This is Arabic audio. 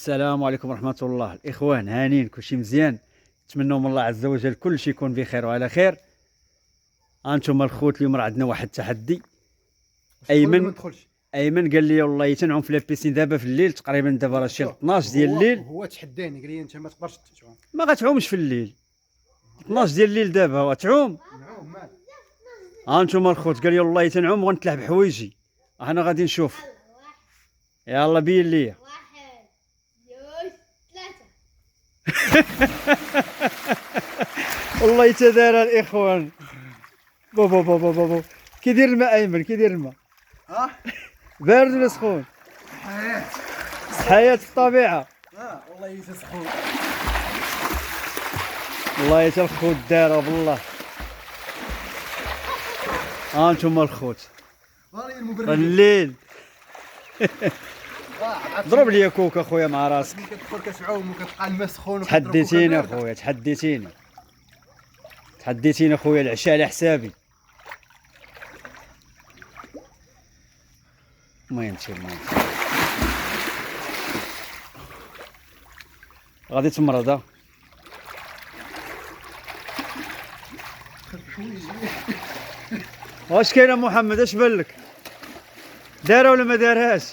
السلام عليكم ورحمة الله. الإخوان هانين كلشي مزيان، نتمنوا من الله عز وجل كلشي يكون بخير وعلى خير. أنتم الخوت اليوم راه عندنا واحد التحدي. أيمن قال لي والله تنعم في لابيسين دابا في الليل، تقريبا دابا راه شي 12 ديال الليل. هو تحداني قال لي انت ما تقدرش تعوم. ما غتعومش في الليل، 12 ديال الليل دابا غتعوم. نعوم مال أنتم الخوت قال لي والله تنعم وغنتلع بحوايجي. احنا غادي نشوف. يلا بين ليا. 1 2 3. والله تدار الإخوان. بابا بابا بابا كيدير الماء أيمن، كيدير الماء؟ ها بارد ولا سخون؟ حياة حياة الطبيعة. والله يسخون. والله تا الخوت دارها بالله. انتم الخوت الليل. ضرب لي كوك اخويا مع راسك. كتدخل كتعوم وكتلقى الماء سخون تحديتيني اخويا، تحديتيني اخويا، العشاء على حسابي. المهم غادي تمرض. واش كاين محمد؟ اش بان لك؟ دارها ولا ما دارهاش؟